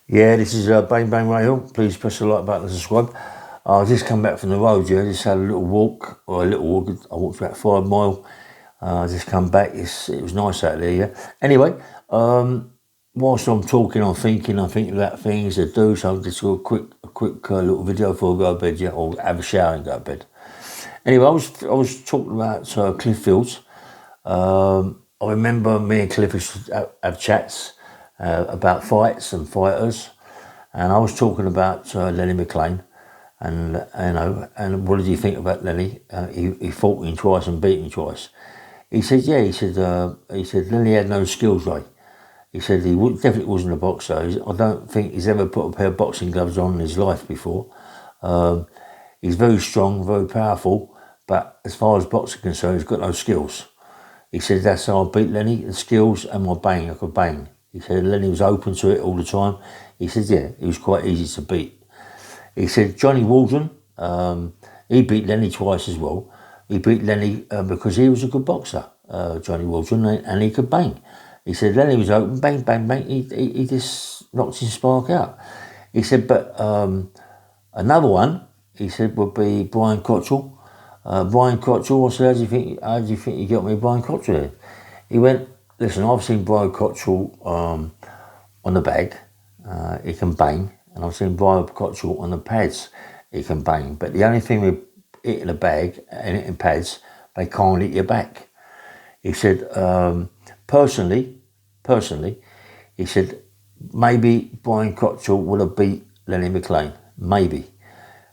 Yeah, this is Bang Bang Rail. Please press the like button and subscribe. I just come back from the road, yeah. Just had a little walk, or a little walk. I walked about 5 mile. I just come back. It was nice out there, yeah. Anyway, whilst I'm talking, I'm thinking about things to do. So I'll just do a quick little video before I go to bed, yeah, or have a shower and go to bed. Anyway, I was talking about Cliff Fields. I remember me and Cliff used to have chats about fights and fighters, and I was talking about Lenny McLean, and and what did you think about Lenny? He fought me twice and beat me twice. He said, yeah, he said Lenny had no skills, right? He said definitely wasn't a boxer. I don't think he's ever put a pair of boxing gloves on in his life before. He's very strong, very powerful, but as far as boxing concerned, he's got no skills. He said that's how I beat Lenny, the skills and my bang, I could bang. He said Lenny was open to it all the time. He said, yeah, he was quite easy to beat. He said Johnny Waldron, he beat Lenny twice as well. He beat Lenny because he was a good boxer, Johnny Waldron, and he could bang. He said Lenny was open, bang, bang, bang. He just knocked his spark out. He said, but another one, he said, would be Brian Cockerell. Brian Cockerell, I said, how do you think you got me Brian Cockerell? He went, listen, I've seen Brian Cockerell on the bag, he can bang, and I've seen Brian Cockerell on the pads, he can bang. But the only thing with hitting a bag and hitting pads, they can't hit your back. He said, personally, he said, maybe Brian Cockerell would have beat Lenny McLean, maybe.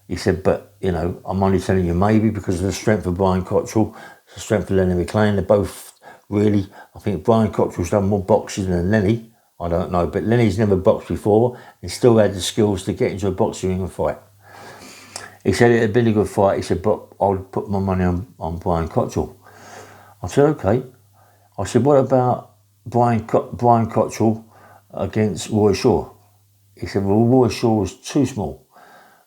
He said, but, I'm only telling you maybe because of the strength of Brian Cockerell, the strength of Lenny McLean. They're both really, I think Brian Cockerell's done more boxing than Lenny. I don't know, but Lenny's never boxed before and still had the skills to get into a boxing ring and fight. He said it had been a good fight. He said, but I would put my money on Brian Cockerell. I said, okay. I said, what about Brian Cockerell against Roy Shaw? He said, well, Roy Shaw was too small.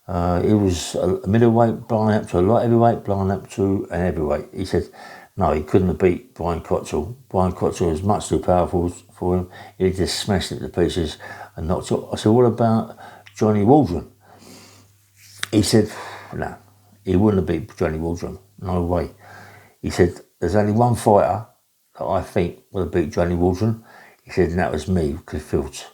He was a middleweight, blowing up to a light heavyweight, blowing up to an heavyweight. He said, no, he couldn't have beat Brian Cockerell. Brian Cockerell was much too powerful for him. He just smashed it to pieces and knocked it. I said, what about Johnny Waldron? He said, no, he wouldn't have beat Johnny Waldron. No way. He said, there's only one fighter that I think would have beat Johnny Waldron. He said, and that was me, Cliff Fields.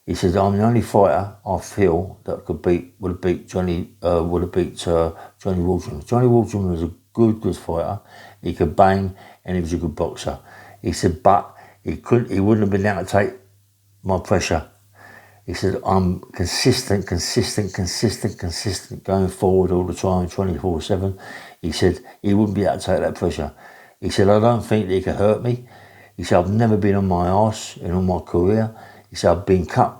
He said, I'm the only fighter I feel that would have beat Johnny Waldron. Johnny Waldron was a good fighter. He could bang and he was a good boxer. He said, but he wouldn't have been able to take my pressure. He said, I'm consistent, going forward all the time, 24/7. He said, he wouldn't be able to take that pressure. He said, I don't think that he could hurt me. He said, I've never been on my arse in all my career. He said, I've been cut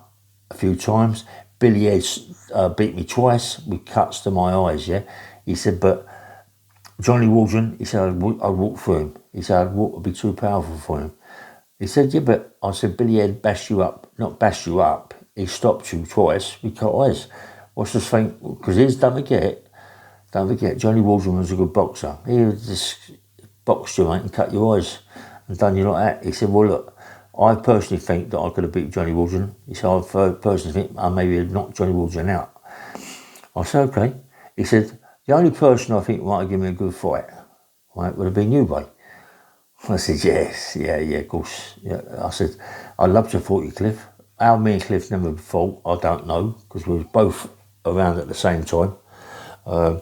a few times. Billy Ed's beat me twice with cuts to my eyes, yeah. He said, but Johnny Waldron, he said, I'd walk through him. He said, I'd be too powerful for him. He said, yeah, but I said, Billy Ed bashed you up. Not bashed you up. He stopped you twice with cut eyes. What's the thing? Because don't forget, Johnny Waldron was a good boxer. He would just boxed you, mate, and cut your eyes and done you like that. He said, well, look, I personally think that I could have beat Johnny Waldron. He said, I personally think I maybe have knocked Johnny Waldron out. I said, okay. He said, the only person I think might have given me a good fight, right, would have been you, mate. I said, yes, yeah, of course. Yeah. I said, I'd love to have fought you, Cliff. How me and Cliff never fought, I don't know, because we were both around at the same time. I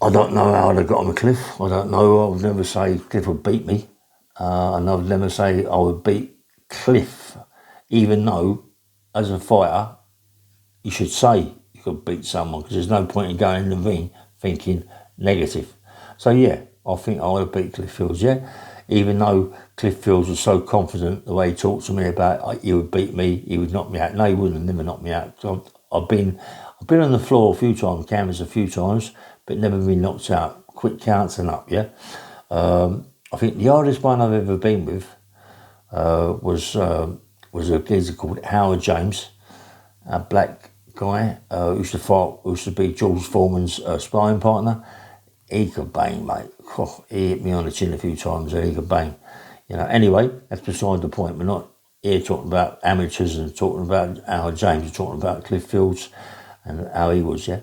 don't know how I'd have got on with Cliff. I don't know. I would never say Cliff would beat me. And I would never say I would beat Cliff, even though, as a fighter, you should say you could beat someone, because there's no point in going in the ring thinking negative. So yeah, I think I would have beat Cliff Fields, yeah. Even though Cliff Fields was so confident the way he talked to me about he would beat me, he would knock me out. No, he wouldn't have never knocked me out. I've been on the floor a few times, canvas a few times, but never been knocked out. Quick counts and up, yeah. I think the hardest one I've ever been with was a geezer called Howard James, a black guy who used to be George Foreman's sparring partner. He could bang, mate. Oh, he hit me on the chin a few times and he could bang. Anyway, that's beside the point. here talking about amateurs and talking about Howard James, and talking about Cliff Fields and how he was, yeah.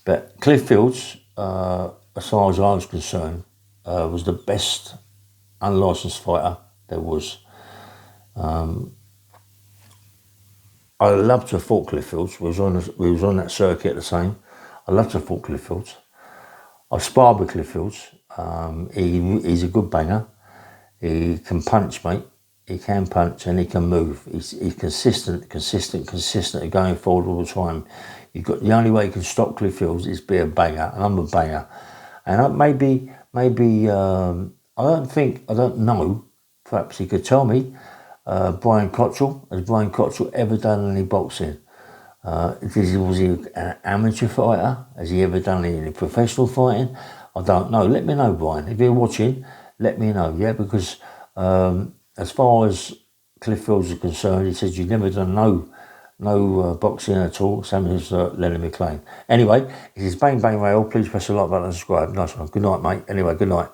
But Cliff Fields, as far as I was concerned, was the best unlicensed fighter there was. I loved to have fought Cliff Fields. We was on that circuit the same. I loved to have fought Cliff Fields. I sparred with Cliff Fields. He's a good banger. He can punch, mate. He can punch and he can move. He's consistent, going forward all the time. The only way you can stop Cliff Fields is be a banger, and I'm a banger. And maybe I don't know. Perhaps he could tell me. Brian Cockerell, has Brian Cockerell ever done any boxing? Was he an amateur fighter? Has he ever done any professional fighting? I don't know. Let me know, Brian. If you're watching, let me know, yeah? Because as far as Cliff Fields is concerned, he says you've never done no boxing at all, same as Lenny McLean. Anyway, this is Bang Bang Rail. Please press the like button and subscribe. Nice one. Good night, mate. Anyway, good night.